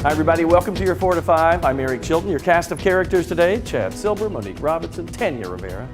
Hi, everybody. Welcome to your 4 to 5. I'm Eric Chilton. Your cast of characters today: Chad Silber, Monique Robinson, Tanya Rivera.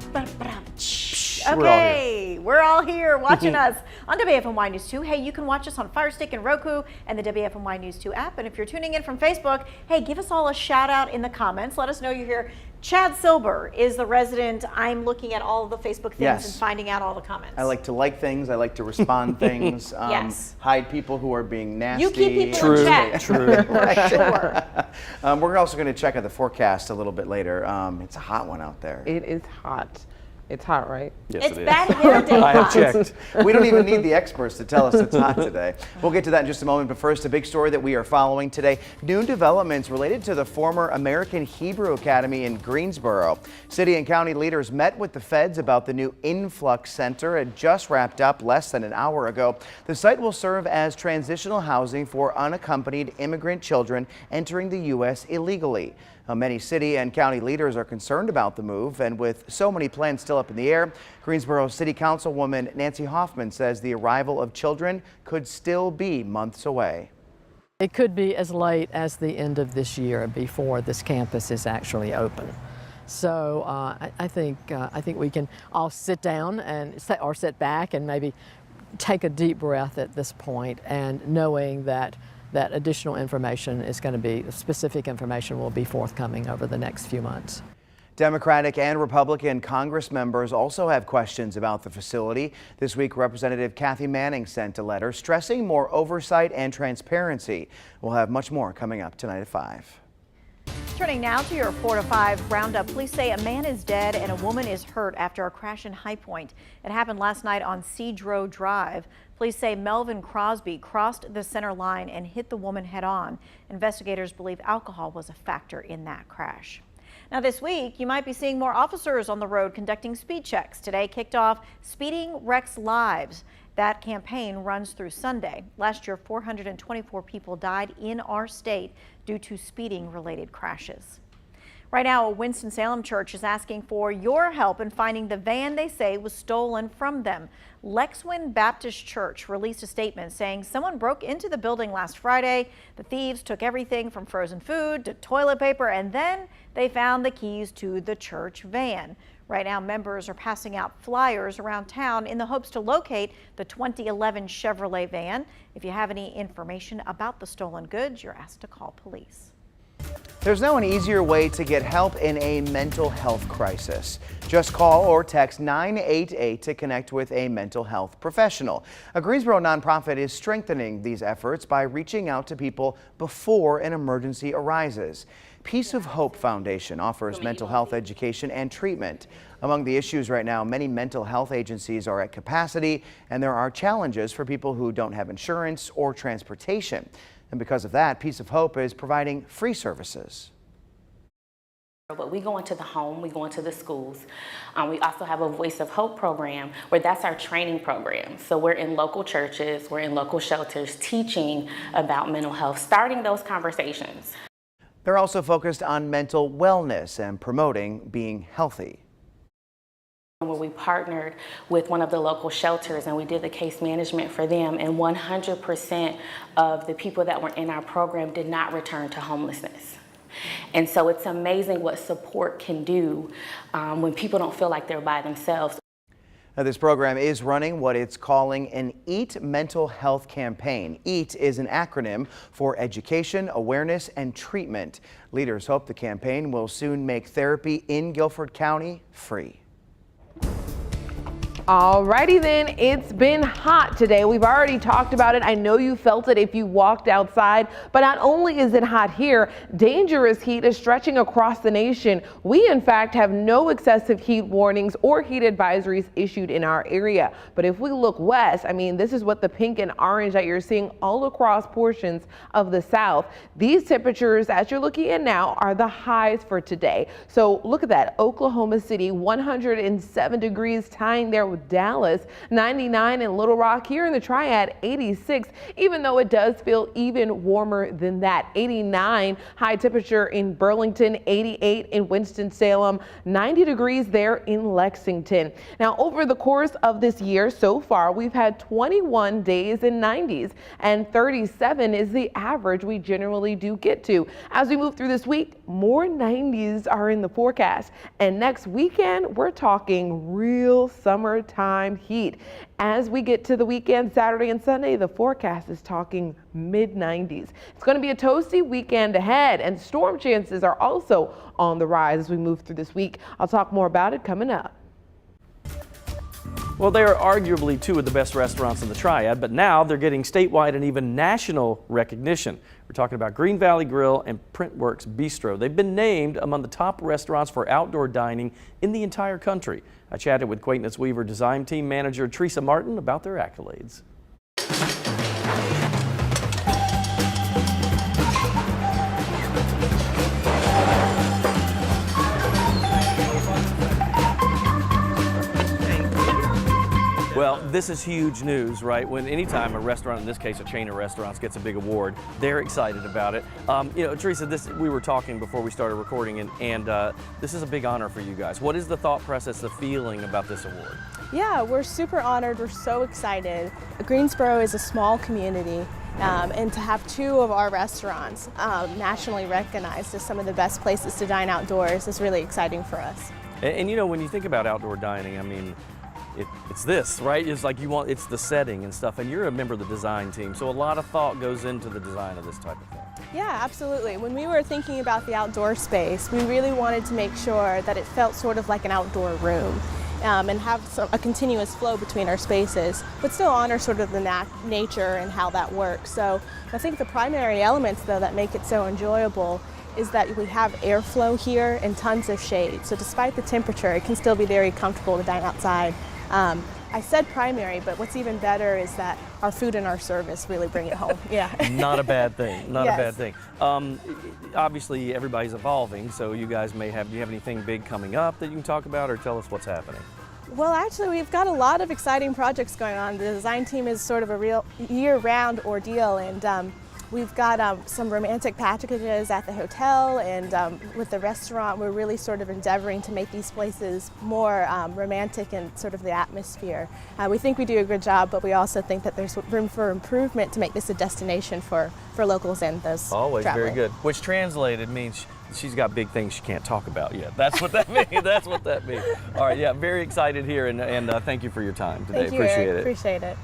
Okay, we're all here watching us on WFMY News 2. Hey, you can watch us on Fire Stick and Roku and the WFMY News 2 app. And if you're tuning in from Facebook, hey, give us all a shout out in the comments. Let us know you're here. Chad Silber is the resident. I'm looking at all of the Facebook things and finding out all the comments. I like things. I like to respond things. Yes. Hide people who are being nasty. You keep people in check. True. For sure. We're also going to check out the forecast a little bit later. It's a hot one out there. It is hot. It's hot, right? Yes, It's it is. bad hair day. I have checked. We don't even need the experts to tell us it's hot today. We'll get to that in just a moment, but first, a big story that we are following today. New developments related to the former American Hebrew Academy in Greensboro. City and county leaders met with the feds about the new influx center. It just wrapped up less than an hour ago. The site will serve as transitional housing for unaccompanied immigrant children entering the U.S. illegally. Many city and county leaders are concerned about the move, and with so many plans still up in the air, Greensboro City Councilwoman Nancy Hoffman says the arrival of children could still be months away. It could be as late as the end of this year before this campus is actually open. So I think we can all sit down and sit back and maybe take a deep breath at this point, and knowing that additional information is going to be, specific information will be forthcoming over the next few months. Democratic and Republican Congress members also have questions about the facility. This week, Representative Kathy Manning sent a letter stressing more oversight and transparency. We'll have much more coming up tonight at 5. Turning now to your 4 to 5 roundup. Police say a man is dead and a woman is hurt after a crash in High Point. It happened last night on Cedro Drive. Police say Melvin Crosby crossed the center line and hit the woman head on. Investigators believe alcohol was a factor in that crash. Now this week, you might be seeing more officers on the road conducting speed checks. Today kicked off Speeding Wrecks Lives. That campaign runs through Sunday. Last year, 424 people died in our state due to speeding-related crashes. Right now, a Winston-Salem church is asking for your help in finding the van they say was stolen from them. Lexwin Baptist Church released a statement saying someone broke into the building last Friday. The thieves took everything from frozen food to toilet paper, and then they found the keys to the church van. Right now, members are passing out flyers around town in the hopes to locate the 2011 Chevrolet van. If you have any information about the stolen goods, you're asked to call police. There's now an easier way to get help in a mental health crisis. Just call or text 988 to connect with a mental health professional. A Greensboro nonprofit is strengthening these efforts by reaching out to people before an emergency arises. Peace of Hope Foundation offers mental health education and treatment. Among the issues right now, many mental health agencies are at capacity, and there are challenges for people who don't have insurance or transportation. And because of that, Peace of Hope is providing free services. But we go into the home, we go into the schools. We also have a Voice of Hope program where that's our training program. So we're in local churches, we're in local shelters teaching about mental health, starting those conversations. They're also focused on mental wellness and promoting being healthy. Where we partnered with one of the local shelters and we did the case management for them, and 100% of the people that were in our program did not return to homelessness. And so it's amazing what support can do when people don't feel like they're by themselves. Now, this program is running what it's calling an EAT mental health campaign. EAT is an acronym for education, awareness, and treatment. Leaders hope the campaign will soon make therapy in Guilford County free. Alrighty then, it's been hot today. We've already talked about it. I know you felt it if you walked outside, but not only is it hot here, dangerous heat is stretching across the nation. We in fact have no excessive heat warnings or heat advisories issued in our area. But if we look west, I mean, this is what the pink and orange that you're seeing all across portions of the south. These temperatures, as you're looking at now, are the highs for today. So look at that, Oklahoma City, 107 degrees, tying there with with Dallas, 99 in Little Rock. Here in the Triad, 86, even though it does feel even warmer than that. 89 high temperature in Burlington, 88 in Winston-Salem, 90 degrees there in Lexington. Now, over the course of this year so far, we've had 21 days in 90s, and 37 is the average we generally do get to. As we move through this week, more 90s are in the forecast, and next weekend we're talking real summertime heat. As we get to the weekend, Saturday and Sunday, the forecast is talking mid-90s. It's going to be a toasty weekend ahead, and storm chances are also on the rise as we move through this week. I'll talk more about it coming up. Well, they are arguably two of the best restaurants in the Triad, but now they're getting statewide and even national recognition. We're talking about Green Valley Grill and Printworks Bistro. They've been named among the top restaurants for outdoor dining in the entire country. I chatted with Quaintness Weaver design team manager Teresa Martin about their accolades. Well, this is huge news, right? When anytime a restaurant, in this case a chain of restaurants, gets a big award, they're excited about it. You know, Teresa, we were talking before we started recording, and this is a big honor for you guys. What is the thought process, the feeling about this award? Yeah, we're super honored. We're so excited. Greensboro is a small community, and to have two of our restaurants nationally recognized as some of the best places to dine outdoors is really exciting for us. And you know, when you think about outdoor dining, I mean, it's this, right? It's like it's the setting and stuff, and you're a member of the design team, so a lot of thought goes into the design of this type of thing. Yeah, absolutely. When we were thinking about the outdoor space, we really wanted to make sure that it felt sort of like an outdoor room. And have a continuous flow between our spaces, but still honor sort of the nature and how that works. So I think the primary elements, though, that make it so enjoyable is that we have airflow here and tons of shade. So despite the temperature, it can still be very comfortable to dine outside. I said primary, but what's even better is that our food and our service really bring it home. Yeah. Not a bad thing. Not Yes. a bad thing. Obviously, everybody's evolving, so you guys do you have anything big coming up that you can talk about, or tell us what's happening? Well, actually, we've got a lot of exciting projects going on. The design team is sort of a real year-round ordeal, and we've got some romantic packages at the hotel, and with the restaurant, we're really sort of endeavoring to make these places more romantic and sort of the atmosphere. We think we do a good job, but we also think that there's room for improvement to make this a destination for locals and those Always traveling. very good. Which translated means she's got big things she can't talk about yet. That's what that means. That's what that means. All right, yeah, very excited here, and thank you for your time today. Thank you, Appreciate Eric. it. Appreciate it.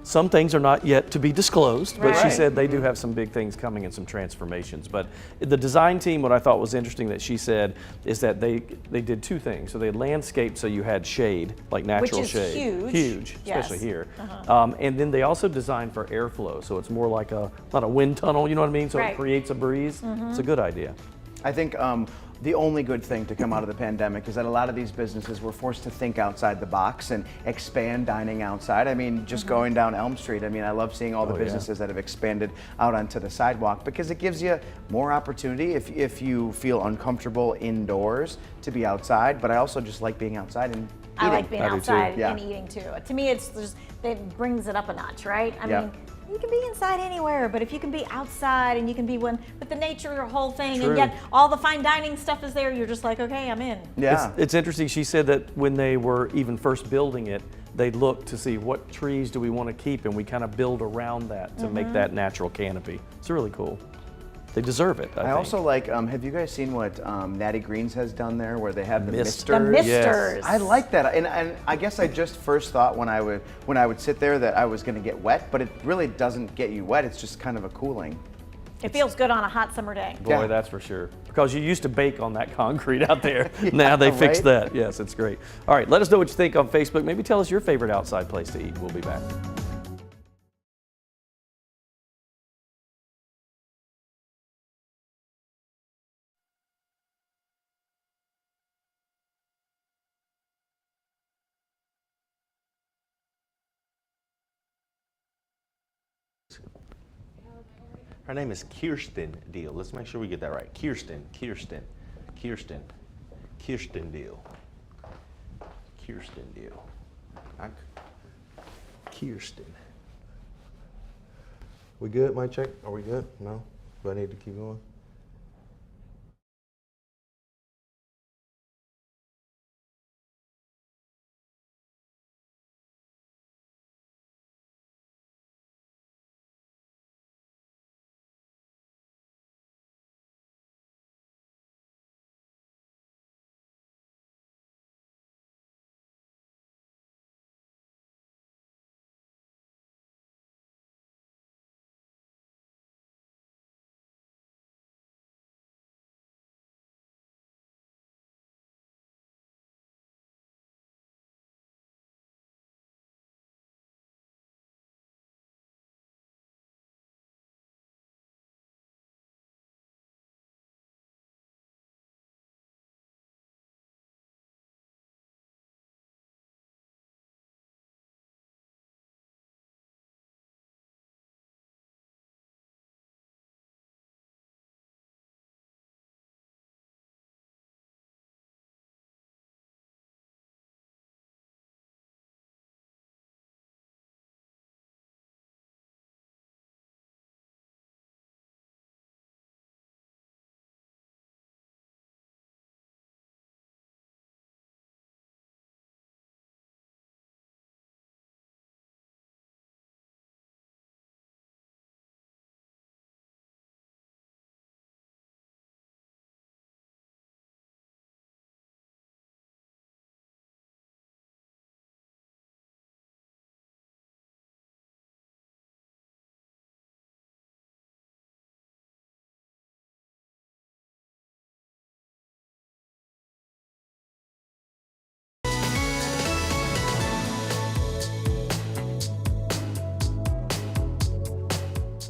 Some things are not yet to be disclosed, but she Right. said they do have some big things coming and some transformations. But the design team, what I thought was interesting that she said is that they did two things. So they landscaped so you had shade, like natural Which is shade. huge. Huge, Yes. especially here. And then they also designed for airflow, so it's more like not a wind tunnel, you know what I mean? So Right. it creates a breeze. It's a good idea. I think the only good thing to come out of the pandemic is that a lot of these businesses were forced to think outside the box and expand dining outside. I mean, just going down Elm Street, I mean, I love seeing all the Oh, yeah. businesses that have expanded out onto the sidewalk, because it gives you more opportunity if you feel uncomfortable indoors to be outside. But I also just like being outside and eating. I like being I do too. outside Yeah. and eating too. To me, it brings it up a notch, right? I Yeah. mean, you can be inside anywhere, but if you can be outside and you can be with the nature, your whole thing, True. and yet all the fine dining stuff is there, you're just like, okay, I'm in. Yeah. It's interesting. She said that when they were even first building it, they looked to see what trees do we want to keep, and we kind of build around that to make that natural canopy. It's really cool. They deserve it, I I think. also like, have you guys seen what Natty Greens has done there, where they have the Mist. The misters? misters. I like that, and I guess I just first thought when I would sit there that I was going to get wet, but it really doesn't get you wet. It's just kind of a cooling. It feels good on a hot summer day. Boy, Yeah. that's for sure. Because you used to bake on that concrete out there. Now they fixed right? that. Yes, it's great. All right, let us know what you think on Facebook. Maybe tell us your favorite outside place to eat. We'll be back. Her name is Kirsten Deal. Let's make sure we get that right. Kirsten Deal. Kirsten Deal. Kirsten. We good, mic check? Are we good? No? Do I need to keep going?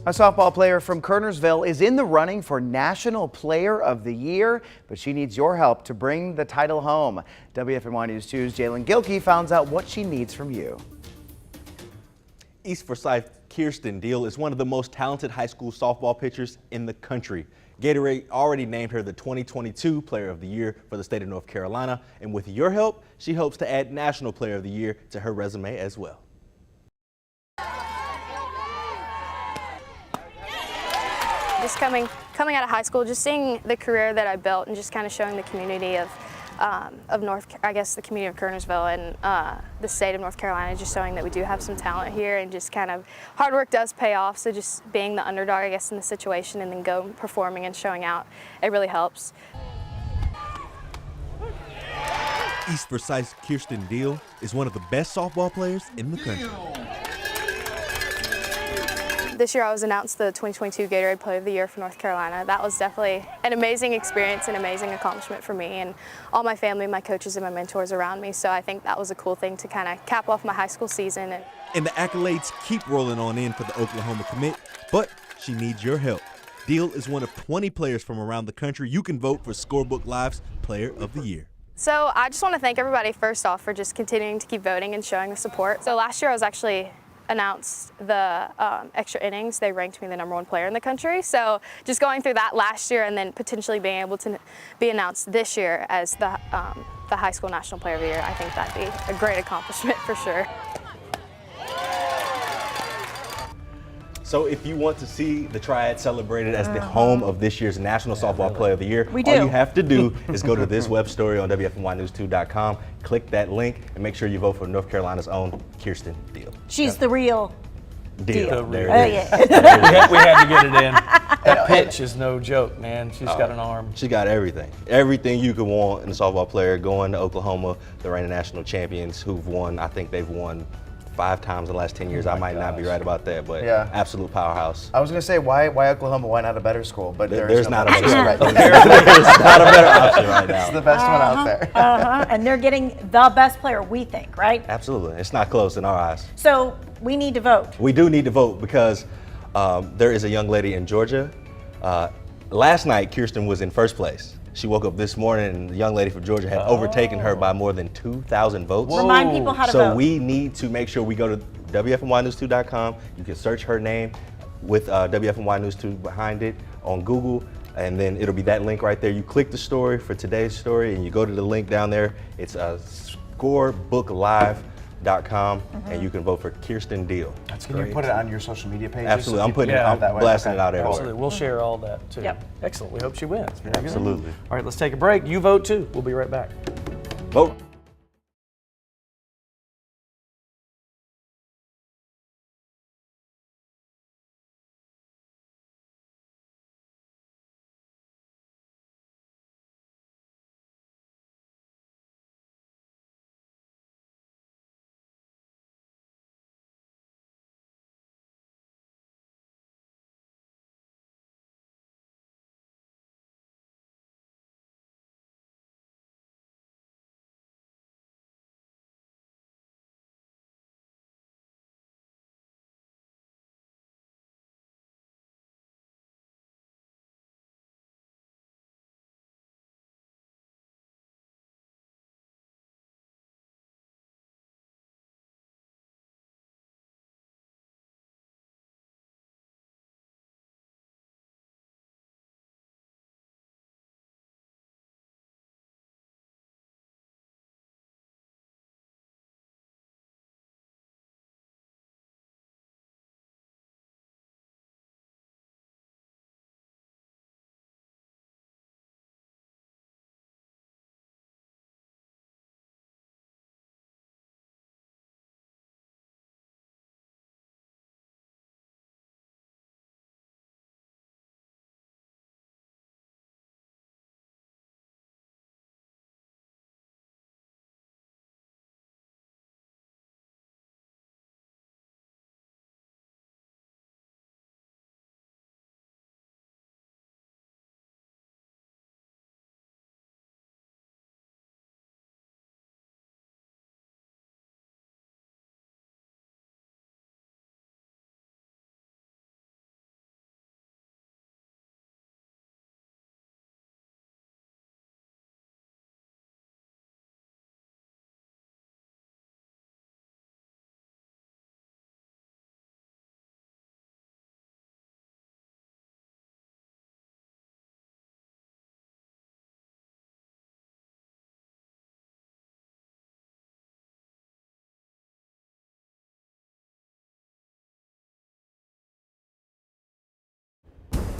A softball player from Kernersville is in the running for National Player of the Year, but she needs your help to bring the title home. WFMY News 2's Jalen Gilkey finds out what she needs from you. East Forsyth Kirsten Deal is one of the most talented high school softball pitchers in the country. Gatorade already named her the 2022 Player of the Year for the state of North Carolina, and with your help, she hopes to add National Player of the Year to her resume as well. Just coming out of high school, just seeing the career that I built and just kind of showing the community of the community of Kernersville and the state of North Carolina, just showing that we do have some talent here and just kind of hard work does pay off. So just being the underdog, I guess, in the situation and then performing and showing out, it really helps. East Forsyth's Kirsten Deal is one of the best softball players in the country. This year I was announced the 2022 Gatorade Player of the Year for North Carolina. That was definitely an amazing experience, an amazing accomplishment for me and all my family, my coaches, and my mentors around me. So I think that was a cool thing to kind of cap off my high school season. And the accolades keep rolling on in for the Oklahoma commit, but she needs your help. Deal is one of 20 players from around the country you can vote for Scorebook Live's Player of the Year. So I just want to thank everybody first off for just continuing to keep voting and showing the support. So last year I was actually announced the extra innings. They ranked me the #1 player in the country. So just going through that last year and then potentially being able to be announced this year as the high school national player of the year, I think that'd be a great accomplishment for sure. So if you want to see the Triad celebrated as the home of this year's National Softball Player of the Year, We do. all you have to do is go to this web story on WFMYnews2.com, click that link, and make sure you vote for North Carolina's own Kirsten Deal. She's the real deal. There Oh, it is. yeah. We had to get it in. That pitch is no joke, man. She's got an arm. She got everything. Everything you could want in a softball player. Going to Oklahoma, the reigning national champions who've won, I think they've won 5 times in the last 10 years. I might not be right about that, but Yeah. absolute powerhouse. I was going to say, why Oklahoma? Why not a better school? But There's no not a better better school. option. There's not a better option right It's the now. best one out there. And they're getting the best player, we think, right? Absolutely. It's not close in our eyes. So we need to vote. We do need to vote because there is a young lady in Georgia. Last night, Kirsten was in first place. She woke up this morning and the young lady from Georgia had overtaken her by more than 2,000 votes. Remind people how to So vote. we need to make sure we go to WFMYnews2.com. You can search her name with WFMY News 2 behind it on Google, and then it'll be that link right there. You click the story for today's story and you go to the link down there. It's a Scorebook Live and you can vote for Kirsten Deal. That's Can great. you put it on your social media pages? Absolutely. so I'm people putting can it, vote I'm that way? blasting Okay. it out everywhere. Absolutely. We'll share all that too. Yep. Excellent. We hope she wins. Very good. Absolutely. All right, let's take a break. You vote too. We'll be right back. Vote.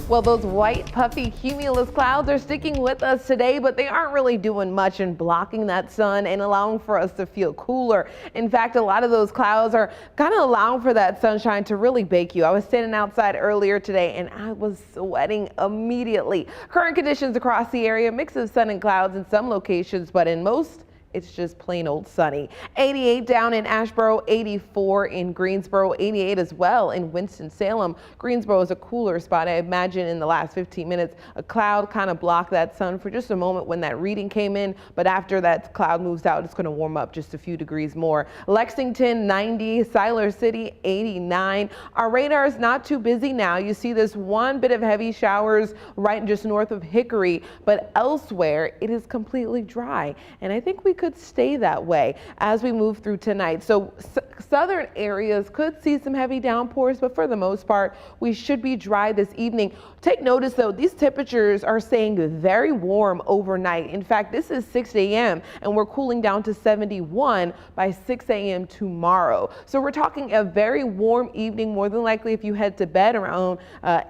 Well, those white puffy cumulus clouds are sticking with us today, but they aren't really doing much in blocking that sun and allowing for us to feel cooler. In fact, a lot of those clouds are kind of allowing for that sunshine to really bake you. I was standing outside earlier today and I was sweating immediately. Current conditions across the area, mix of sun and clouds in some locations, but in most, it's just plain old sunny. 88 down in Asheboro, 84 in Greensboro, 88 as well in Winston-Salem. Greensboro is a cooler spot. I imagine in the last 15 minutes, a cloud kind of blocked that sun for just a moment when that reading came in. But after that cloud moves out, it's going to warm up just a few degrees more. Lexington, 90, Siler City, 89. Our radar is not too busy now. You see this one bit of heavy showers right just north of Hickory, but elsewhere it is completely dry. And I think we could stay that way as we move through tonight. So southern areas could see some heavy downpours, but for the most part, we should be dry this evening. Take notice though, these temperatures are staying very warm overnight. In fact, this is 6 a.m. and we're cooling down to 71 by 6 a.m. tomorrow. So we're talking a very warm evening. More than likely, if you head to bed around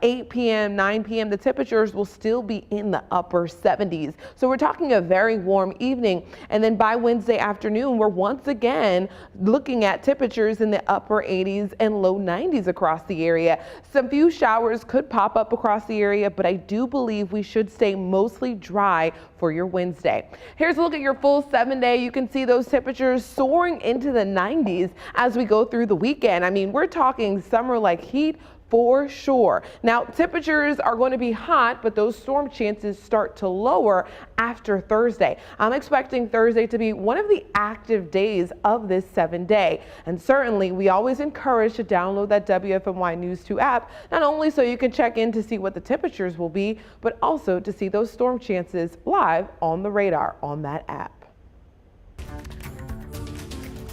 8 p.m., 9 p.m., the temperatures will still be in the upper 70s. So we're talking a very warm evening. And then by Wednesday afternoon, we're once again looking at temperatures in the upper 80s and low 90s across the area. Some few showers could pop up across the area, but I do believe we should stay mostly dry for your Wednesday. Here's a look at your full 7-day. You can see those temperatures soaring into the 90s as we go through the weekend. I mean, we're talking summer-like heat for sure. Now, temperatures are going to be hot, but those storm chances start to lower after Thursday. I'm expecting Thursday to be one of the active days of this 7-day. And certainly, we always encourage to download that WFMY News 2 app, not only so you can check in to see what the temperatures will be, but also to see those storm chances live on the radar on that app.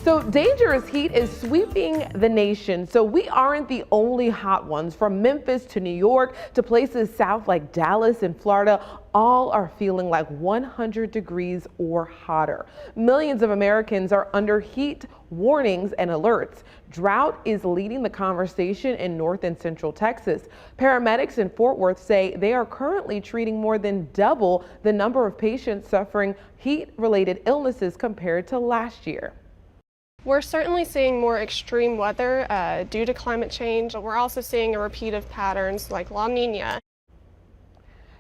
So dangerous heat is sweeping the nation. So we aren't the only hot ones. From Memphis to New York to places south like Dallas and Florida, all are feeling like 100 degrees or hotter. Millions of Americans are under heat warnings and alerts. Drought is leading the conversation in North and Central Texas. Paramedics in Fort Worth say they are currently treating more than double the number of patients suffering heat-related illnesses compared to last year. We're certainly seeing more extreme weather due to climate change. We're also seeing a repeat of patterns like La Nina.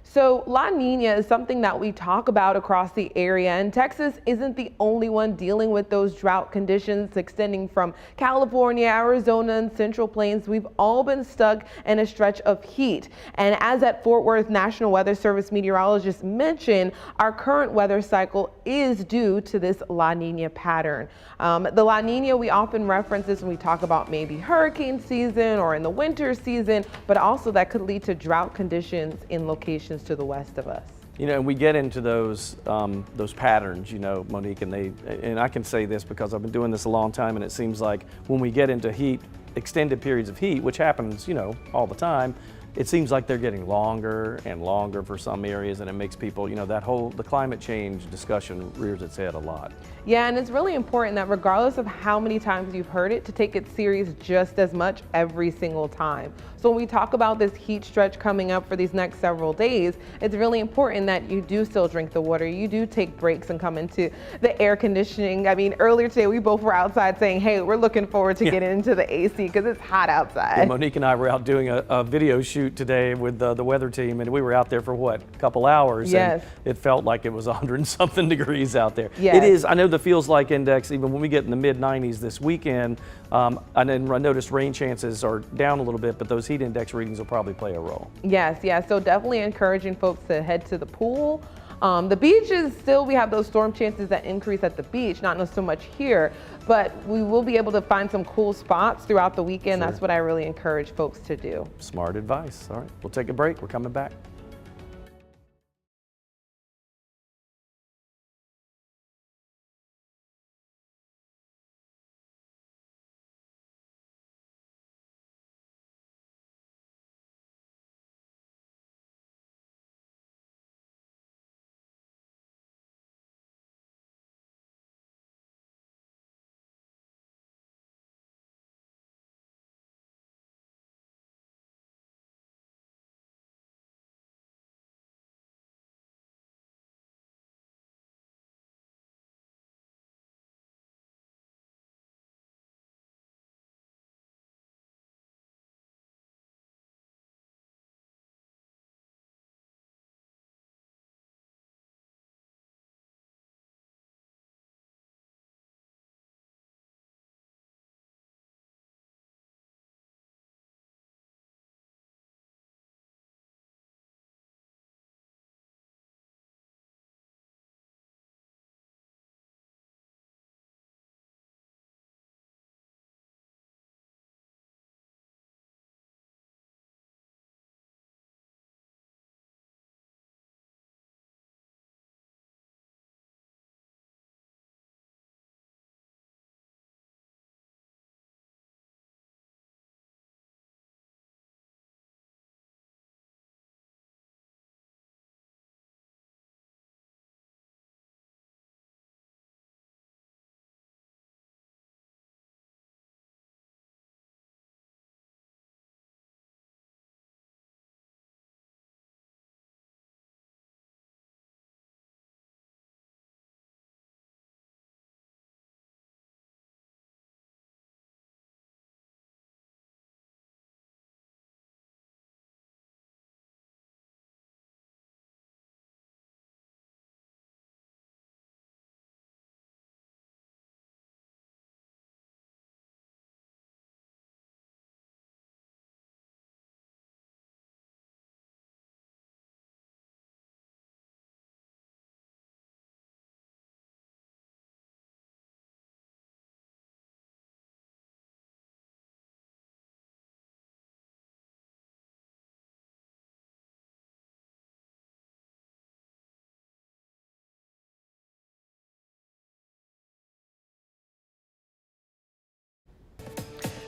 So La Nina is something that we talk about across the area, and Texas isn't the only one dealing with those drought conditions extending from California, Arizona, and Central Plains. We've all been stuck in a stretch of heat. And as that Fort Worth National Weather Service meteorologist mentioned, our current weather cycle is due to this La Nina pattern. The La Nina, we often reference this when we talk about maybe hurricane season or in the winter season, but also that could lead to drought conditions in locations to the west of us. You know, and we get into those patterns, you know, Monique, and I can say this because I've been doing this a long time, and it seems like when we get into heat, extended periods of heat, which happens, you know, all the time, it seems like they're getting longer and longer for some areas, and it makes people, you know, the climate change discussion rears its head a lot. Yeah, and it's really important that regardless of how many times you've heard it, to take it serious just as much every single time. So when we talk about this heat stretch coming up for these next several days, it's really important that you do still drink the water, you do take breaks and come into the air conditioning. I mean, earlier today we both were outside saying, hey, we're looking forward to getting into the AC because it's hot outside. Yeah, Monique and I were out doing a video shoot today with the weather team, and we were out there for what, a couple hours. Yes. And it felt like it was 100 and something degrees out there. Yes. It is. I know the feels like index, even when we get in the mid 90s this weekend, and then I noticed rain chances are down a little bit, but those heat index readings will probably play a role. Yes, so definitely encouraging folks to head to the pool. The beach is still, we have those storm chances that increase at the beach, not so much here, but we will be able to find some cool spots throughout the weekend. Sure. That's what I really encourage folks to do. Smart advice. All right, we'll take a break. We're coming back.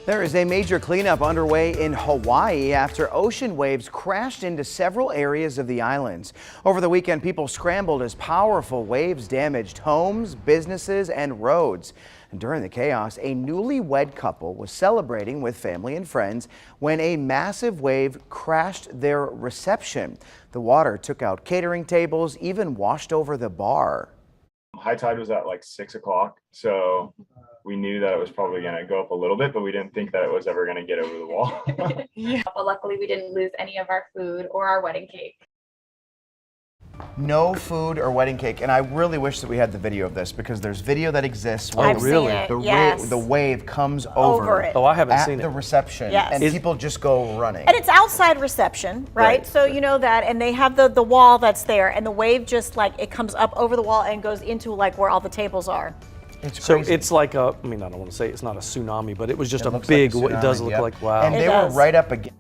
There is a major cleanup underway in Hawaii after ocean waves crashed into several areas of the islands. Over the weekend, people scrambled as powerful waves damaged homes, businesses, and roads. And during the chaos, a newlywed couple was celebrating with family and friends when a massive wave crashed their reception. The water took out catering tables, even washed over the bar. High tide was at like 6 o'clock, so we knew that it was probably going to go up a little bit, but we didn't think that it was ever going to get over the wall. Yeah. But luckily we didn't lose any of our food or our wedding cake. No food or wedding cake, and I really wish that we had the video of this because there's video that exists where I've seen it, yes. the wave comes over it. Oh, I haven't seen at it. the reception, Yes. and people just go running. And it's outside reception, right? So you know that, and they have the wall that's there, and the wave just like it comes up over the wall and goes into like where all the tables are. It's So crazy. it's like a, I mean, I don't want to say it's not a tsunami, but it was just It a looks big, like a it does tsunami, look yep. like, wow. And It they does. were right up against.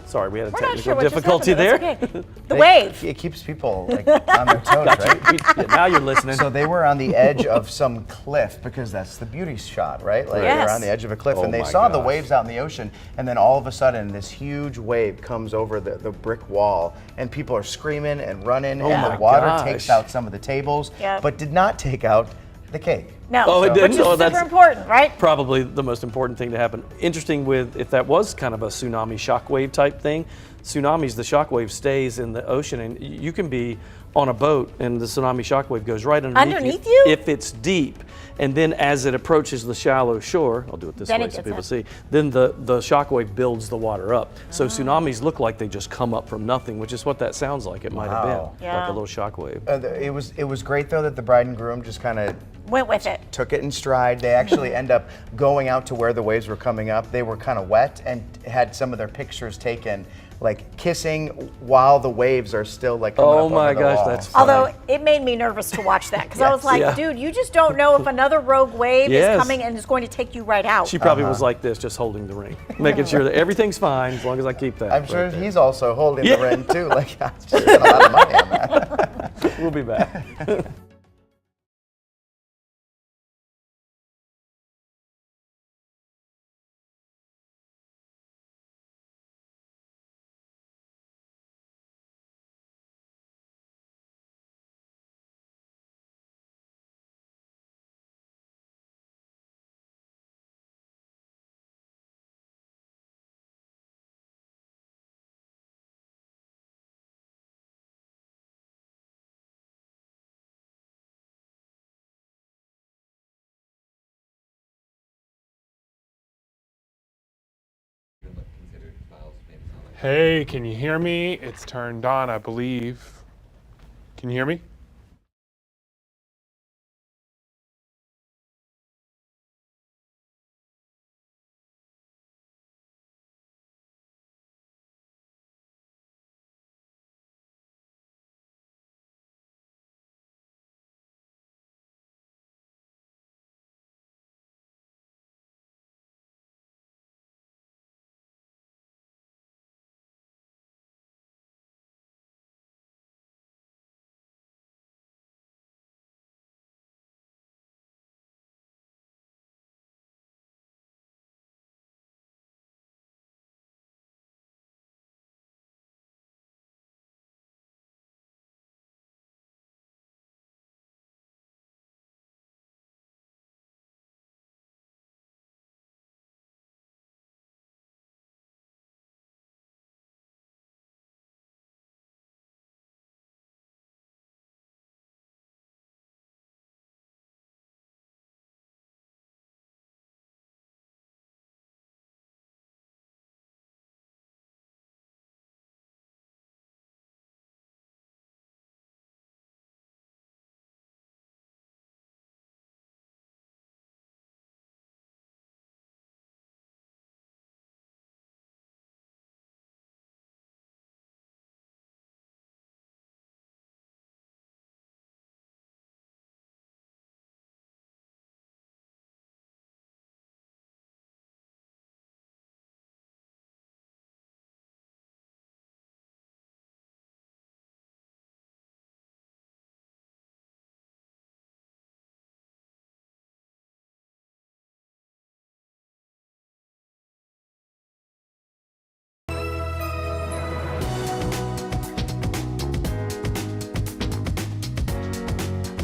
Sorry, we had a We're not technical sure what just difficulty there. happened, but that's okay. The wave. It keeps people like on their toes, right? Yeah, now you're listening. So they were on the edge of some cliff because that's the beauty shot, right? Like Yes. they're on the edge of a cliff Oh and they my saw the gosh. waves out in the ocean, and then all of a sudden this huge wave comes over the brick wall and people are screaming and running, and my the water gosh. takes out some of the tables, Yep. but did not take out the cake. No, Oh, it which didn't? is Oh, super that's- important, right? Probably the most important thing to happen. Interesting with, if that was kind of a tsunami shockwave type thing, tsunamis, the shockwave stays in the ocean, and you can be on a boat and the tsunami shockwave goes right underneath you? if it's deep. And then as it approaches the shallow shore, I'll do it this Then way it so gets people up. see, then the shockwave builds the water up. So tsunamis look like they just come up from nothing, which is what that sounds like. It might have been, Wow. Yeah. like a little shockwave. It was great though that the bride and groom just kind of Went with it. took it in stride. They actually end up going out to where the waves were coming up. They were kind of wet and had some of their pictures taken, like kissing while the waves are still like coming Oh up my over the gosh, wall. that's funny. Although it made me nervous to watch that because I was Yes. like, Yeah. dude, you just don't know if another rogue wave Yes. is coming and is going to take you right out. She probably was like this, just holding the ring, making sure that everything's fine as long as I keep that. I'm sure right there. he's also holding the ring too. Like, I just spent a lot of money on that. We'll be back. Hey, can you hear me? It's turned on, I believe. Can you hear me?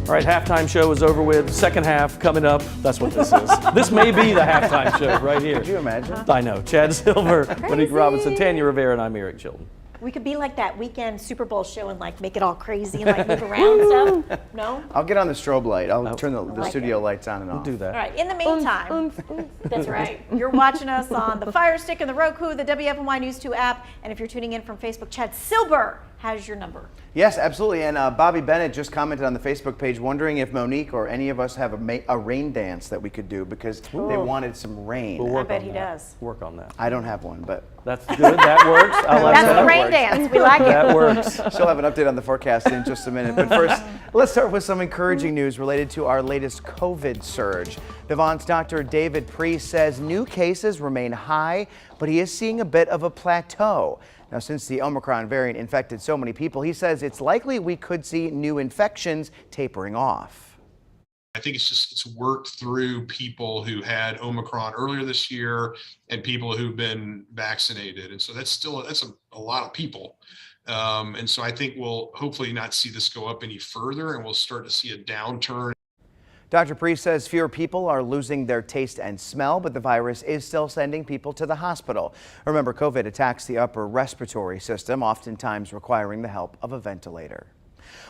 All right, halftime show is over with. Second half coming up. That's what this is. This may be the halftime show right here. Could you imagine? I know. Chad Silver, Monique Robinson, Tanya Rivera, and I'm Eric Chilton. We could be like that weekend Super Bowl show and like make it all crazy and like move around and stuff. No? I'll get on the strobe light. I'll turn the studio lights on and off. Do that. All right, in the meantime, that's right. You're watching us on the Fire Stick and the Roku, the WFMY News 2 app, and if you're tuning in from Facebook, Chad Silver has your number. Yes, absolutely. And Bobby Bennett just commented on the Facebook page wondering if Monique or any of us have a rain dance that we could do because they wanted some rain. We'll work I bet on he that. does. Work on that. I don't have one, but That's good. That works. I like That's that. the rain dance. We like it. That works. she'll have an update on the forecast in just a minute. But first, let's start with some encouraging news related to our latest COVID surge. Devon's Dr. David Priest says new cases remain high, but he is seeing a bit of a plateau. Now, since the Omicron variant infected so many people, he says it's likely we could see new infections tapering off. I think it's worked through people who had Omicron earlier this year and people who've been vaccinated. And so that's a lot of people. And so I think we'll hopefully not see this go up any further and we'll start to see a downturn. Dr. Priest says fewer people are losing their taste and smell, but the virus is still sending people to the hospital. Remember, COVID attacks the upper respiratory system, oftentimes requiring the help of a ventilator.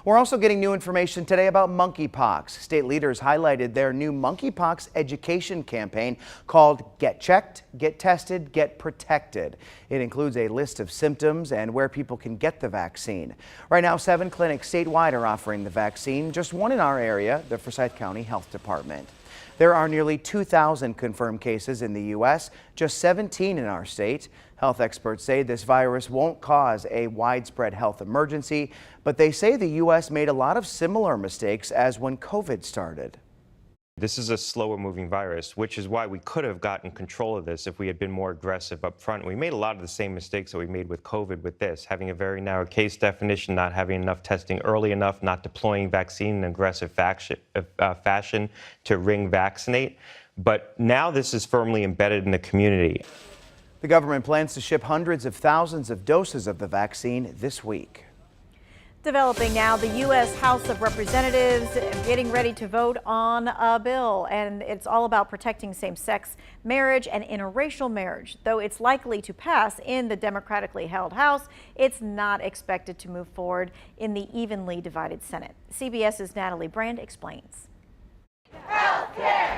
We're also getting new information today about monkeypox. State leaders highlighted their new monkeypox education campaign called Get Checked, Get Tested, Get Protected. It includes a list of symptoms and where people can get the vaccine. Right now, 7 clinics statewide are offering the vaccine, just one in our area, the Forsyth County Health Department. There are nearly 2,000 confirmed cases in the U.S., just 17 in our state. Health experts say this virus won't cause a widespread health emergency, but they say the U.S. made a lot of similar mistakes as when COVID started. This is a slower moving virus, which is why we could have gotten control of this if we had been more aggressive up front. We made a lot of the same mistakes that we made with COVID with this, having a very narrow case definition, not having enough testing early enough, not deploying vaccine in an aggressive fashion to ring vaccinate. But now this is firmly embedded in the community. The government plans to ship hundreds of thousands of doses of the vaccine this week. Developing now, the U.S. House of Representatives getting ready to vote on a bill, and it's all about protecting same-sex marriage and interracial marriage. Though it's likely to pass in the democratically held House, it's not expected to move forward in the evenly divided Senate. CBS's Natalie Brand explains.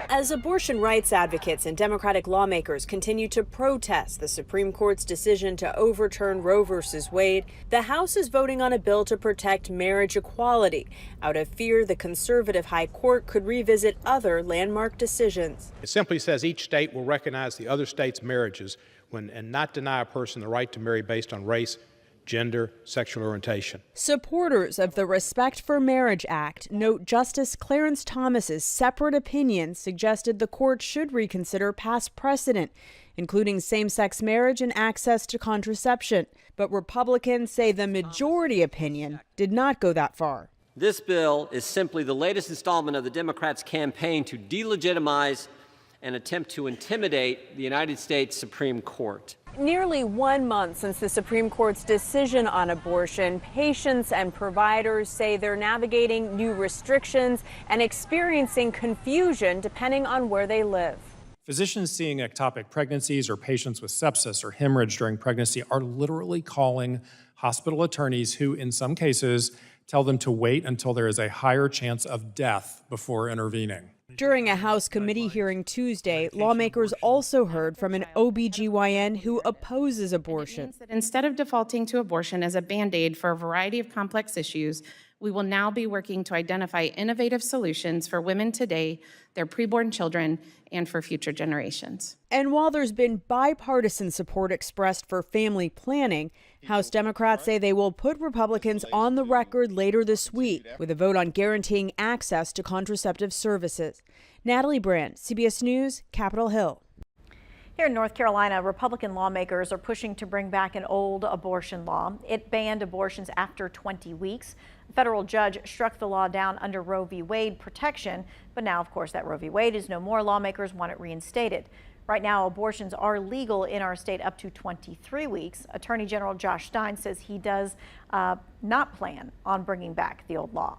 As abortion rights advocates and Democratic lawmakers continue to protest the Supreme Court's decision to overturn Roe v. Wade, the House is voting on a bill to protect marriage equality out of fear the conservative High Court could revisit other landmark decisions. It simply says each state will recognize the other state's marriages and not deny a person the right to marry based on race, gender, sexual orientation. Supporters of the Respect for Marriage Act note Justice Clarence Thomas's separate opinion suggested the court should reconsider past precedent, including same-sex marriage and access to contraception. But Republicans say the majority opinion did not go that far. This bill is simply the latest installment of the Democrats' campaign to delegitimize and attempt to intimidate the United States Supreme Court. Nearly 1 month since the Supreme Court's decision on abortion, patients and providers say they're navigating new restrictions and experiencing confusion depending on where they live. Physicians seeing ectopic pregnancies or patients with sepsis or hemorrhage during pregnancy are literally calling hospital attorneys who, in some cases, tell them to wait until there is a higher chance of death before intervening. During a House committee hearing Tuesday, lawmakers also heard from an OBGYN who opposes abortion. Instead of defaulting to abortion as a Band-Aid for a variety of complex issues, we will now be working to identify innovative solutions for women today, their preborn children, and for future generations. And while there's been bipartisan support expressed for family planning, House Democrats say they will put Republicans on the record later this week with a vote on guaranteeing access to contraceptive services. Natalie Brand, CBS News, Capitol Hill. Here in North Carolina, Republican lawmakers are pushing to bring back an old abortion law. It banned abortions after 20 weeks. A federal judge struck the law down under Roe v. Wade protection, but now, of course, that Roe v. Wade is no more. Lawmakers want it reinstated. Right now, abortions are legal in our state up to 23 weeks. Attorney General Josh Stein says he does not plan on bringing back the old law.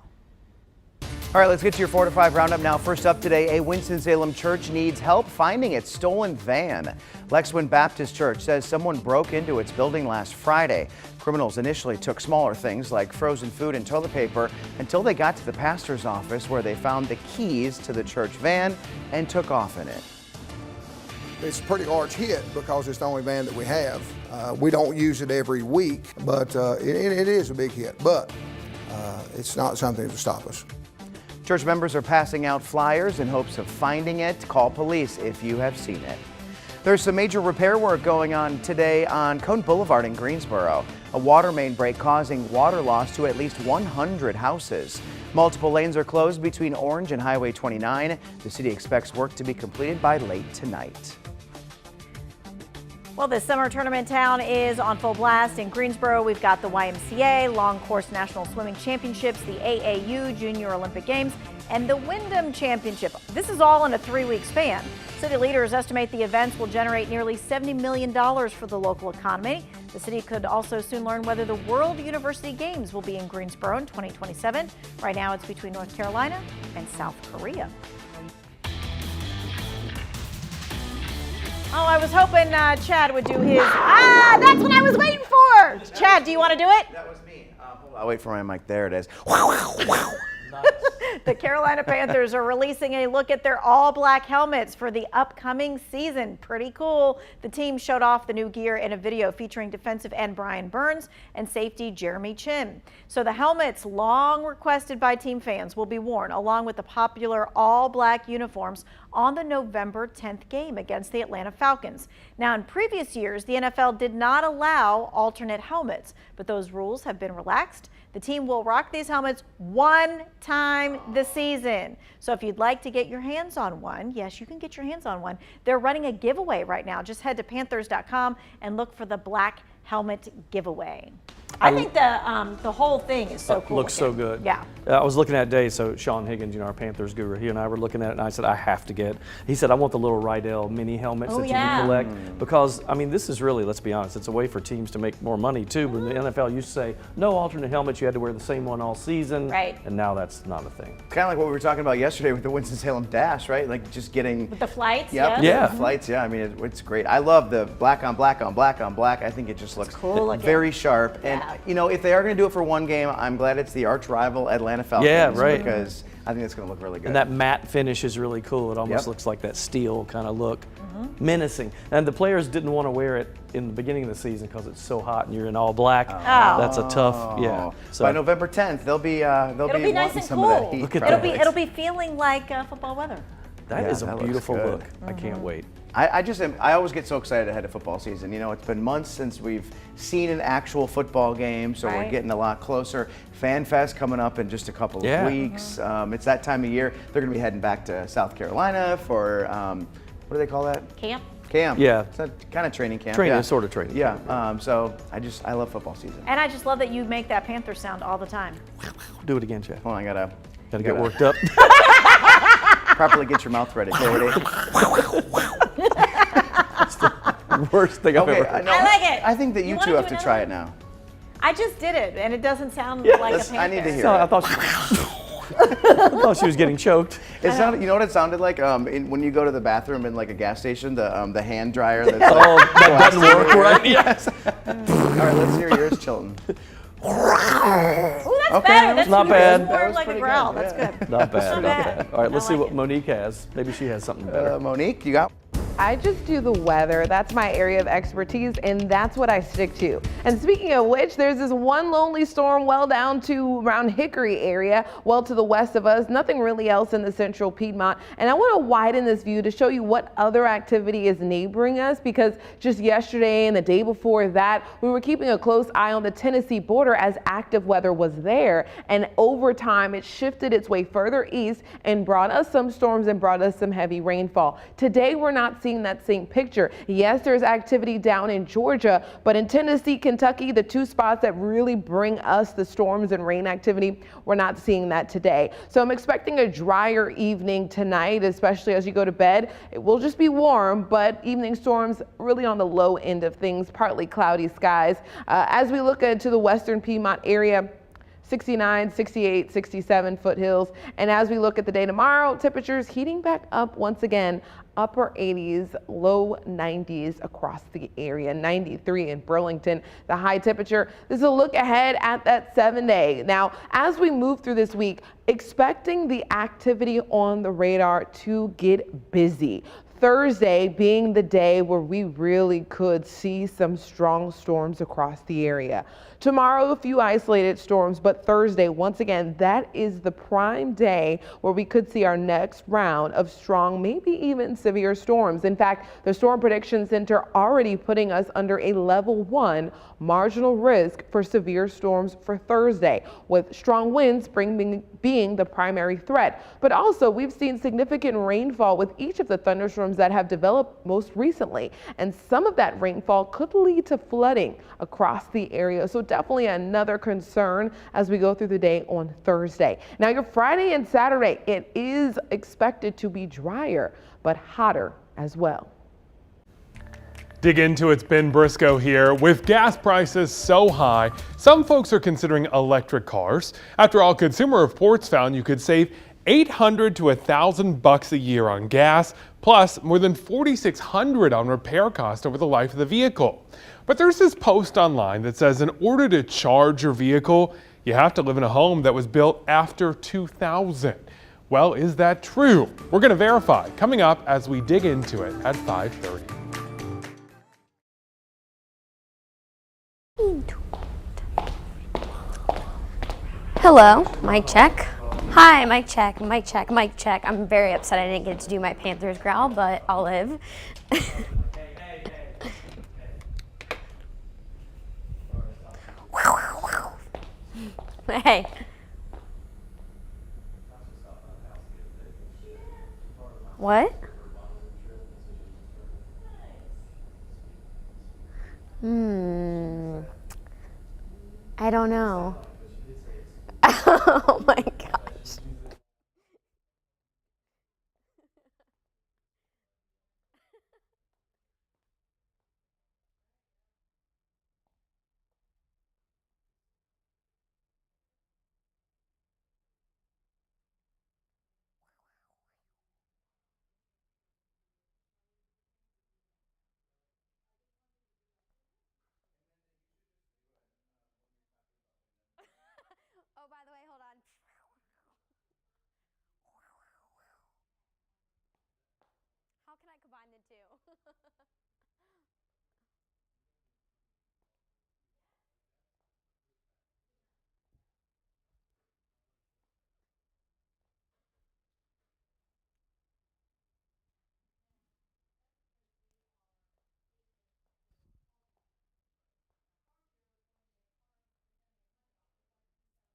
All right, let's get to your 4 to 5 roundup now. First up today, a Winston-Salem church needs help finding its stolen van. Lexwin Baptist Church says someone broke into its building last Friday. Criminals initially took smaller things like frozen food and toilet paper until they got to the pastor's office, where they found the keys to the church van and took off in it. It's a pretty large hit because it's the only van that we have. We don't use it every week, but it is a big hit. But it's not something to stop us. Church members are passing out flyers in hopes of finding it. Call police if you have seen it. There's some major repair work going on today on Cone Boulevard in Greensboro. A water main break causing water loss to at least 100 houses. Multiple lanes are closed between Orange and Highway 29. The city expects work to be completed by late tonight. Well, this summer tournament town is on full blast. In Greensboro, we've got the YMCA, Long Course National Swimming Championships, the AAU Junior Olympic Games, and the Wyndham Championship. This is all in a 3-week span. City leaders estimate the events will generate nearly $70 million for the local economy. The city could also soon learn whether the World University Games will be in Greensboro in 2027. Right now, it's between North Carolina and South Korea. Oh, I was hoping Chad would do his. That's what I was waiting for. Chad, do you want to do it? That was me. I'll wait for my mic. There it is. The Carolina Panthers are releasing a look at their all-black helmets for the upcoming season. Pretty cool. The team showed off the new gear in a video featuring defensive end Brian Burns and safety Jeremy Chin. So the helmets, long requested by team fans, will be worn along with the popular all-black uniforms on the November 10th game against the Atlanta Falcons. Now, in previous years, the NFL did not allow alternate helmets, but those rules have been relaxed. The team will rock these helmets one time this season. So if you'd like to get your hands on one, yes, you can get your hands on one. They're running a giveaway right now. Just head to Panthers.com and look for the black helmet giveaway. I think the whole thing is so cool. Looks so good. Yeah. I was looking at it today, so Sean Higgins, our Panthers guru, he and I were looking at it, and I said, I have to get. He said, I want the little Rydell mini helmets that you can collect. Because, I mean, this is really, let's be honest, it's a way for teams to make more money, too. When the NFL used to say, no alternate helmets, you had to wear the same one all season. Right. And now that's not a thing. Kind of like what we were talking about yesterday with the Winston-Salem Dash, right? Like just getting. With the flights? Yep. Yeah. The flights, yeah. I mean, it's great. I love the black on black on black on black. I think it just looks cool very sharp. And, if they are going to do it for one game, I'm glad it's the arch rival Atlanta Falcons. Yeah, right. Because I think it's going to look really good. And that matte finish is really cool. It almost looks like that steel kind of look. Menacing. And the players didn't want to wear it in the beginning of the season because it's so hot and you're in all black. That's a tough, So by November 10th, they'll be nice and some cool. of that heat. Look at that. It'll be feeling like football weather. That is a beautiful looks look. I can't wait. I always get so excited ahead of football season. It's been months since we've seen an actual football game, so we're getting a lot closer. Fan Fest coming up in just a couple of weeks. It's that time of year. They're going to be heading back to South Carolina for, what do they call that? Camp. Yeah. It's a kind of training camp. Training, sort of training. Yeah. So I love football season. And I just love that you make that Panther sound all the time. Do it again, Chad. Hold on, I gotta get worked up. Properly get your mouth ready. Okay, ready? That's the worst thing I've ever heard. I like it. I think that you two have to try it now. I just did it, and it doesn't sound like a Panther. I need to hear it. I thought she was getting choked. It sounded, you know what it sounded like? When you go to the bathroom in like a gas station, the hand dryer that's that doesn't work, right? Yes. All right, let's hear yours, Chilton. Ooh, that's better. That's not bad. More like a growl. That's good. Not bad. All right, let's see what Monique has. Maybe she has something better. Monique, you got? I just do the weather. That's my area of expertise, and that's what I stick to. And speaking of which, there's this one lonely storm well down to around Hickory area, well to the west of us, nothing really else in the central Piedmont. And I want to widen this view to show you what other activity is neighboring us, because just yesterday and the day before that, we were keeping a close eye on the Tennessee border as active weather was there. And over time, it shifted its way further east and brought us some storms and brought us some heavy rainfall. Today, we're not seeing that same picture. Yes, there's activity down in Georgia, but in Tennessee, Kentucky, the two spots that really bring us the storms and rain activity, we're not seeing that today. So I'm expecting a drier evening tonight, especially as you go to bed. It will just be warm, but evening storms really on the low end of things, partly cloudy skies. As we look into the western Piedmont area, 69, 68, 67 foothills. And as we look at the day tomorrow, temperatures heating back up once again, upper 80s, low 90s across the area, 93 in Burlington, the high temperature. This is a look ahead at that 7-day. Now, as we move through this week, expecting the activity on the radar to get busy. Thursday being the day where we really could see some strong storms across the area. Tomorrow, a few isolated storms, but Thursday, once again, that is the prime day where we could see our next round of strong, maybe even severe storms. In fact, the Storm Prediction Center already putting us under a level 1 marginal risk for severe storms for Thursday, with strong winds being the primary threat. But also, we've seen significant rainfall with each of the thunderstorms that have developed most recently, and some of that rainfall could lead to flooding across the area. So definitely another concern as we go through the day on Thursday. Now, your Friday and Saturday, it is expected to be drier, but hotter as well. Dig into it's Ben Briscoe here. With gas prices so high, some folks are considering electric cars. After all, Consumer Reports found you could save $800 to $1,000 a year on gas, plus more than $4,600 on repair costs over the life of the vehicle. But there's this post online that says in order to charge your vehicle, you have to live in a home that was built after 2000. Well, is that true? We're going to verify coming up as we dig into it at 5:30. Hello, mic check. Hi, mic check, mic check, mic check. I'm very upset I didn't get to do my Panthers growl, but I'll live. Hey. What? I don't know. Oh my gosh. Oh, by the way, hold on. How can I combine the two?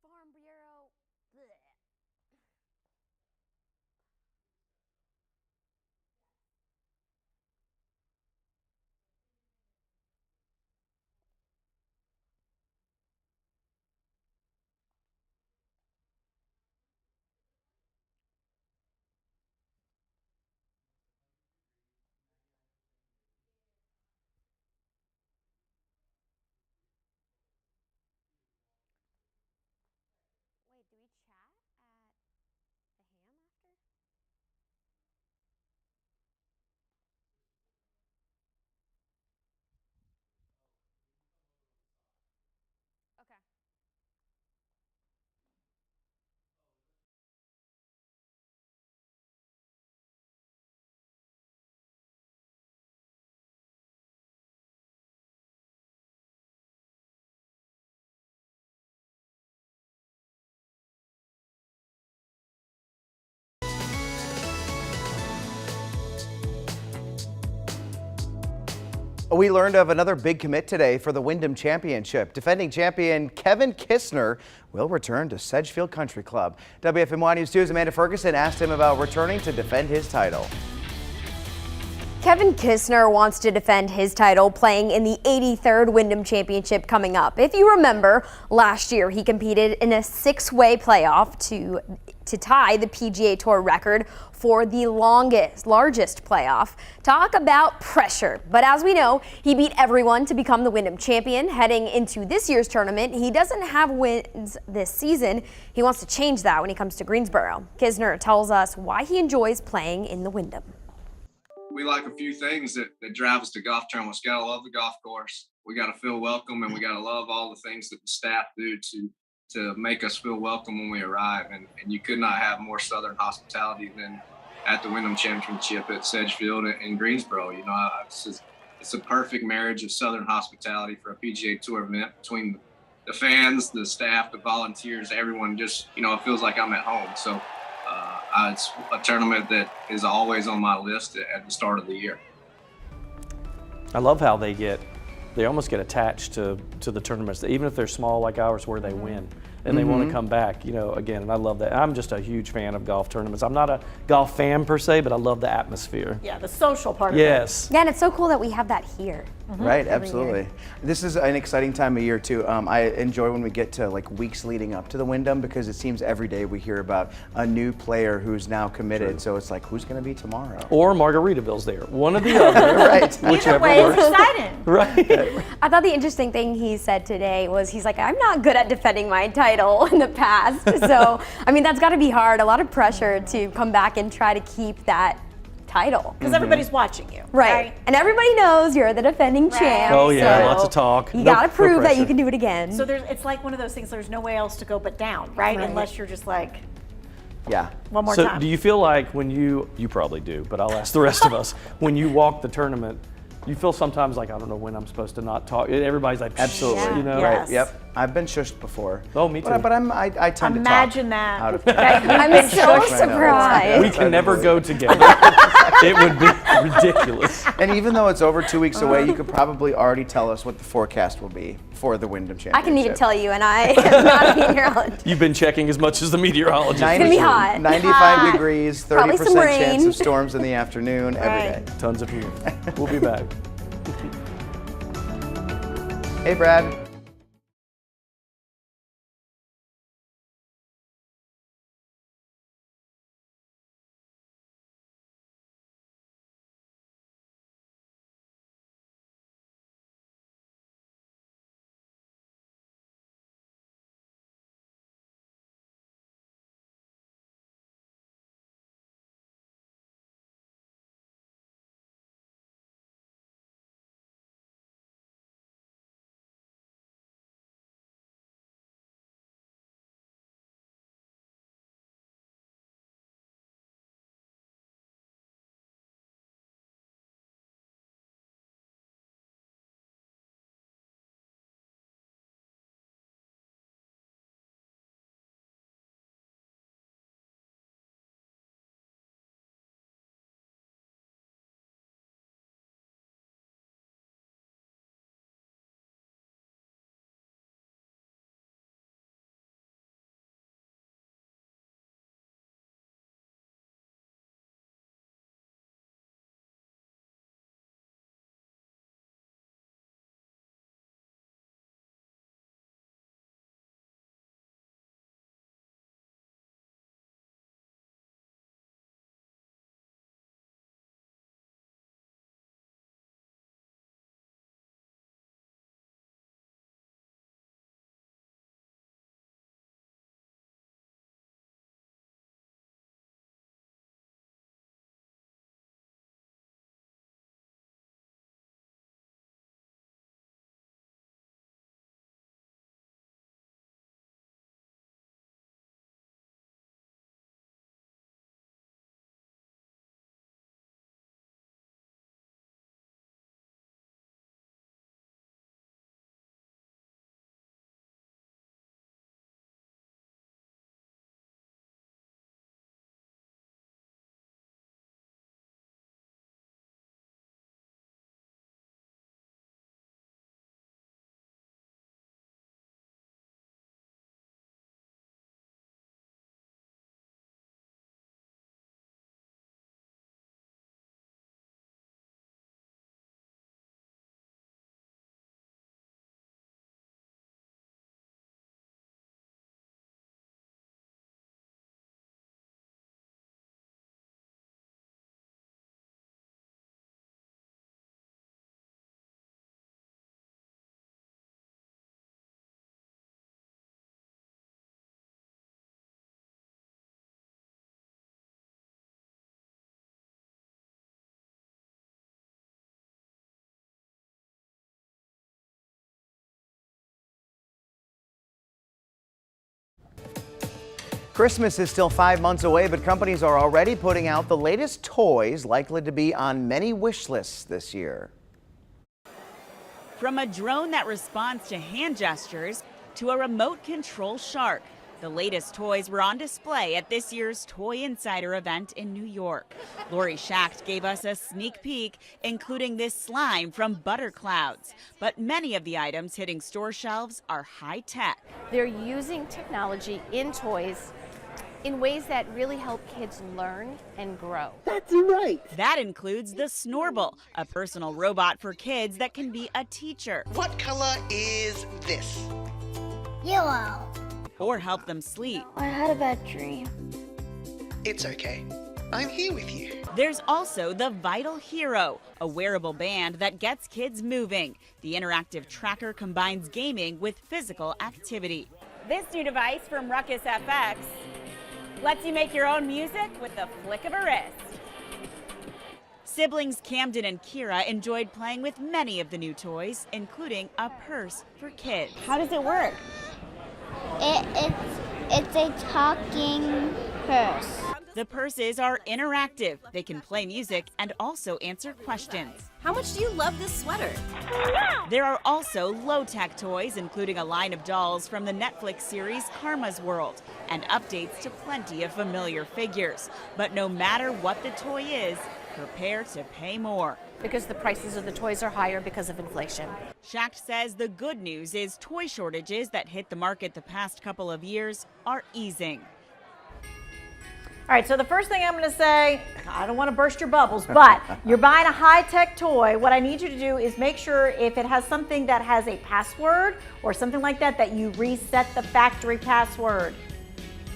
Farm Bureau. Blech. Wait, do we chat at the ham after? Okay. We learned of another big commit today for the Wyndham Championship. Defending champion Kevin Kistner will return to Sedgefield Country Club. WFMY News 2's Amanda Ferguson asked him about returning to defend his title. Kevin Kistner wants to defend his title playing in the 83rd Wyndham Championship coming up. If you remember, last year he competed in a 6-way playoff to tie the PGA Tour record for the largest playoff. Talk about pressure. But as we know, he beat everyone to become the Wyndham champion. Heading into this year's tournament, he doesn't have wins this season. He wants to change that when he comes to Greensboro. Kistner tells us why he enjoys playing in the Wyndham. We like a few things that drive us to golf tournaments. We got to love the golf course. We got to feel welcome, and we got to love all the things that the staff do to make us feel welcome when we arrive. And you could not have more Southern hospitality than at the Wyndham Championship at Sedgefield in Greensboro. You know, it's a perfect marriage of Southern hospitality for a PGA Tour event between the fans, the staff, the volunteers, everyone. Just, you know, it feels like I'm at home. So it's a tournament that is always on my list at the start of the year. I love how they almost get attached to the tournaments, even if they're small like ours where they win. And they want to come back, you know, again, and I love that. I'm just a huge fan of golf tournaments. I'm not a golf fan per se, but I love the atmosphere. Yeah, the social part of it. Yes. Yeah, and it's so cool that we have that here. Right, absolutely. This is an exciting time of year too. I enjoy when we get to like weeks leading up to the Wyndham, because it seems every day we hear about a new player who's now committed. True. So it's like, who's going to be tomorrow? Or Margaritaville's there. One or the other. Right. Whichever Either way, works. it's exciting. Right. I thought the interesting thing he said today was he's like, I'm not good at defending my title in the past. So, I mean, that's got to be hard. A lot of pressure to come back and try to keep that title. Because everybody's watching you. Right. And everybody knows you're the defending champ. Oh yeah, so lots of talk. You No- got to no prove that pressure. you can do it again. So it's like one of those things, there's no way else to go but down, right? Right. Unless you're just like, Yeah. one more So time. do you feel like when you probably do, but I'll ask the rest of us, when you walk the tournament, you feel sometimes like, I don't know when I'm supposed to not talk. Everybody's like, Absolutely. you know? Right. Yep. I've been shushed before. Oh, me too. But I tend to Imagine talk that. out of I'm so surprised. We can never go together. It would be ridiculous. And even though it's over 2 weeks away, you could probably already tell us what the forecast will be for the Wyndham Championship. I can even tell you, and I am not a meteorologist. You've been checking as much as the meteorologist. It's gonna be hot. 95 Hot. degrees, Probably some 30% rain. chance of storms in the afternoon every day. Tons of heat. We'll be back. Hey, Brad. Christmas is still 5 months away, but companies are already putting out the latest toys likely to be on many wish lists this year. From a drone that responds to hand gestures to a remote control shark, the latest toys were on display at this year's Toy Insider event in New York. Lori Schacht gave us a sneak peek, including this slime from Butter Clouds. But many of the items hitting store shelves are high-tech. They're using technology in toys in ways that really help kids learn and grow. That's right. That includes the Snorble, a personal robot for kids that can be a teacher. What color is this? Yellow. Or help them sleep. I had a bad dream. It's okay. I'm here with you. There's also the Vital Hero, a wearable band that gets kids moving. The interactive tracker combines gaming with physical activity. This new device from Ruckus FX lets you make your own music with the flick of a wrist. Siblings Camden and Kira enjoyed playing with many of the new toys, including a purse for kids. How does it work? It's a talking purse. The purses are interactive. They can play music and also answer questions. How much do you love this sweater? There are also low-tech toys, including a line of dolls from the Netflix series Karma's World, and updates to plenty of familiar figures. But no matter what the toy is, prepare to pay more. Because the prices of the toys are higher because of inflation. Schacht says the good news is toy shortages that hit the market the past couple of years are easing. All right, so the first thing I'm going to say, I don't want to burst your bubbles, but you're buying a high-tech toy. What I need you to do is make sure if it has something that has a password or something like that, that you reset the factory password.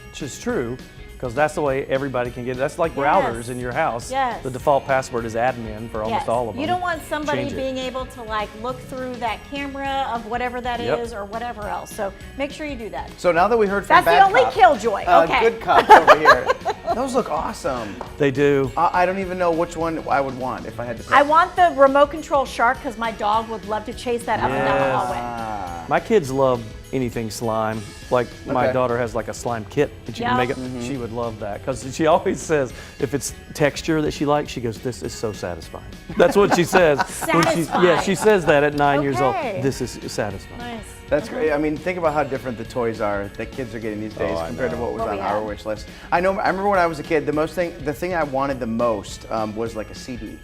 Which is true, because that's the way everybody can get it. That's like routers in your house. Yes. The default password is admin for almost all of them. You don't want somebody Change it. being able to like look through that camera of whatever that is or whatever else. So make sure you do that. So now that we heard from That's Bad the only Cop, killjoy. Okay. Good Cops over here. Those look awesome. They do. I don't even know which one I would want if I had to pick. I want the remote control shark because my dog would love to chase that up and down the hallway. My kids love anything slime. Like my Okay. daughter has like a slime kit and she can make it. She would love that because she always says if it's texture that she likes, she goes, "This is so satisfying." That's what she says. Satisfying. She says that at 9 years old. Okay. This is satisfying. Nice. That's great. I mean, think about how different the toys are that kids are getting these days compared to what was on our wish list. I remember when I was a kid, the thing I wanted the most was like a CD.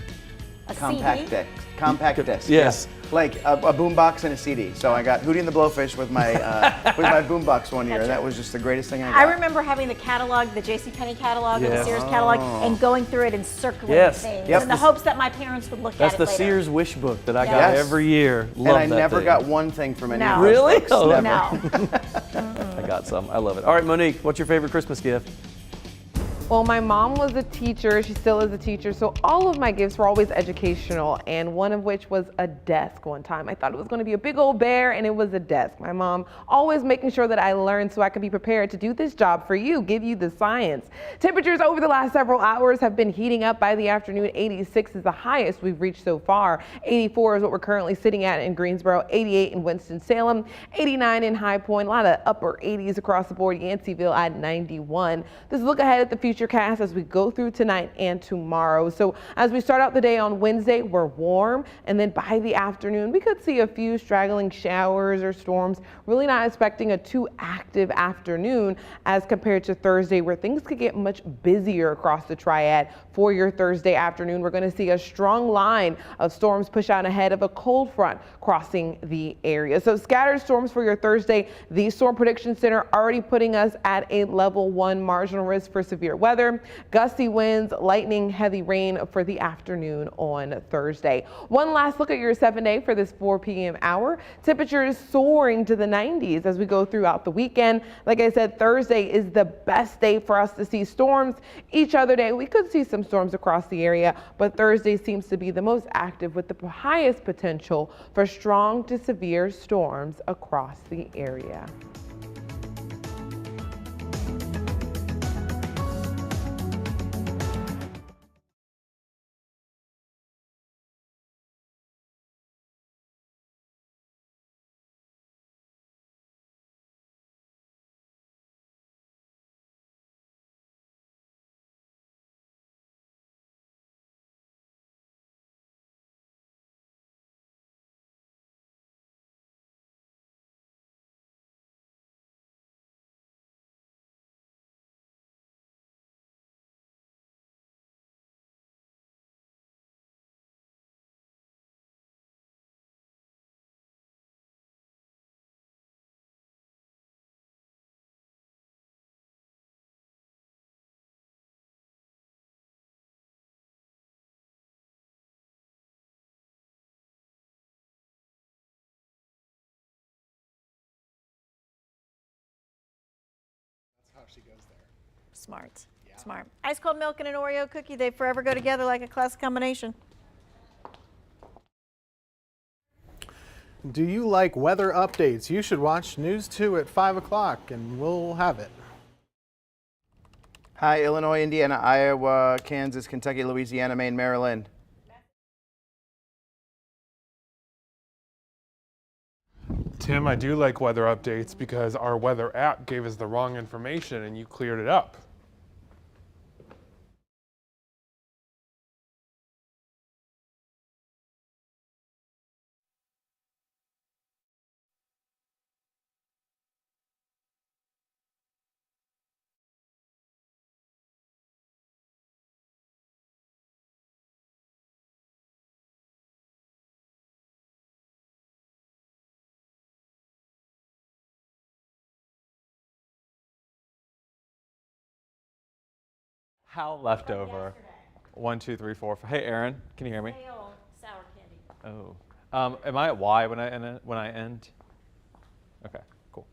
Compact disc. Compact disc. Yes. Yeah. Like a boombox and a CD. So I got Hootie and the Blowfish with my boombox one year. And that was just the greatest thing I got. I remember having the catalog, the JCPenney catalog or the Sears catalog, and going through it and circling things in the hopes that my parents would look at it That's the later. Sears wish book that I got every year. Love and I that never thing. got one thing from any of those Really? books. Oh, Never. I got some. I love it. All right, Monique, what's your favorite Christmas gift? Well, my mom was a teacher. She still is a teacher. So all of my gifts were always educational, and one of which was a desk one time. I thought it was going to be a big old bear, and it was a desk. My mom always making sure that I learned so I could be prepared to do this job for you, give you the science. Temperatures over the last several hours have been heating up. By the afternoon, 86 is the highest we've reached so far. 84 is what we're currently sitting at in Greensboro, 88 in Winston-Salem, 89 in High Point, a lot of upper 80s across the board. Yanceyville at 91. This is a look ahead at the future cast as we go through tonight and tomorrow. So as we start out the day on Wednesday, we're warm, and then by the afternoon we could see a few straggling showers or storms. Really not expecting a too active afternoon as compared to Thursday, where things could get much busier across the triad. For your Thursday afternoon, we're going to see a strong line of storms push out ahead of a cold front crossing the area. So scattered storms for your Thursday. The Storm Prediction Center already putting us at a level 1 marginal risk for severe weather. Gusty winds, lightning, heavy rain for the afternoon on Thursday. One last look at your 7-day for this 4 p.m. hour. Temperatures soaring to the 90s as we go throughout the weekend. Like I said, Thursday is the best day for us to see storms. Each other day, we could see some storms across the area, but Thursday seems to be the most active with the highest potential for strong to severe storms across the area. she goes there. Smart. Smart. Ice cold milk and an Oreo cookie, they forever go together like a classic combination. Do you like weather updates? You should watch News 2 at 5 o'clock and we'll have it. Hi, Illinois, Indiana, Iowa, Kansas, Kentucky, Louisiana, Maine, Maryland. Tim, I do like weather updates because our weather app gave us the wrong information and you cleared it up. How leftover? 1, 2, 3, 4. Hey, Aaron, can you hear me? Pale sour candy. Oh. Am I at Y when I end? Okay, cool.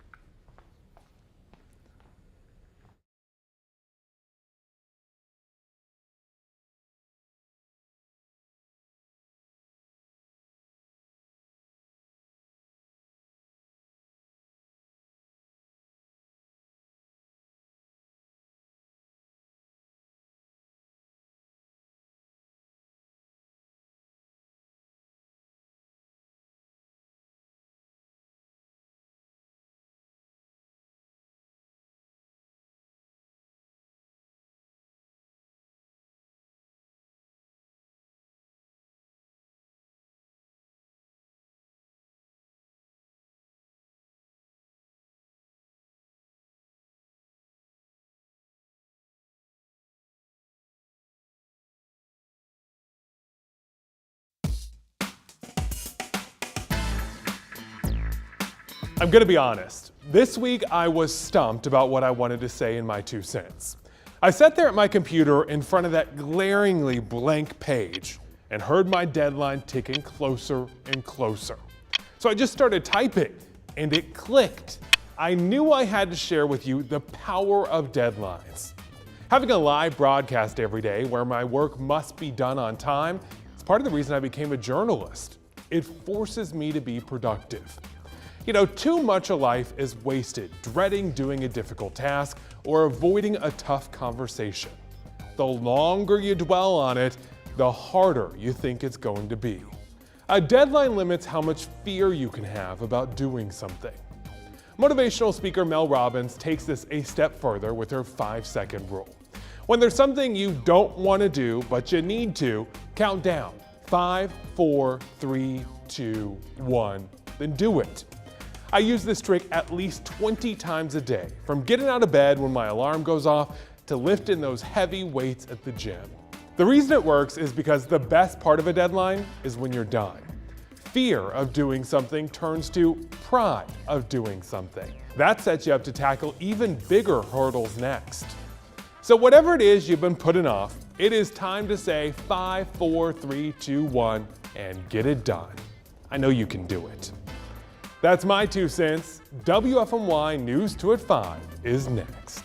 I'm gonna be honest. This week I was stumped about what I wanted to say in my 2 cents. I sat there at my computer in front of that glaringly blank page and heard my deadline ticking closer and closer. So I just started typing and it clicked. I knew I had to share with you the power of deadlines. Having a live broadcast every day where my work must be done on time is part of the reason I became a journalist. It forces me to be productive. You know, too much of life is wasted dreading doing a difficult task or avoiding a tough conversation. The longer you dwell on it, the harder you think it's going to be. A deadline limits how much fear you can have about doing something. Motivational speaker Mel Robbins takes this a step further with her 5-second rule. When there's something you don't want to do, but you need to, count down. 5, 4, 3, 2, 1, then do it. I use this trick at least 20 times a day, from getting out of bed when my alarm goes off to lifting those heavy weights at the gym. The reason it works is because the best part of a deadline is when you're done. Fear of doing something turns to pride of doing something. That sets you up to tackle even bigger hurdles next. So whatever it is you've been putting off, it is time to say 5, 4, 3, 2, 1 and get it done. I know you can do it. That's my 2 cents. WFMY News 2 at 5 is next.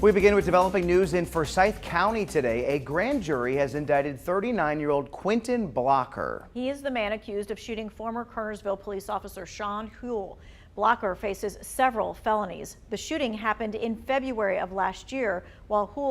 We begin with developing news in Forsyth County today. A grand jury has indicted 39-year-old Quentin Blocker. He is the man accused of shooting former Kernersville police officer Sean Huell. Blocker faces several felonies. The shooting happened in February of last year while Huell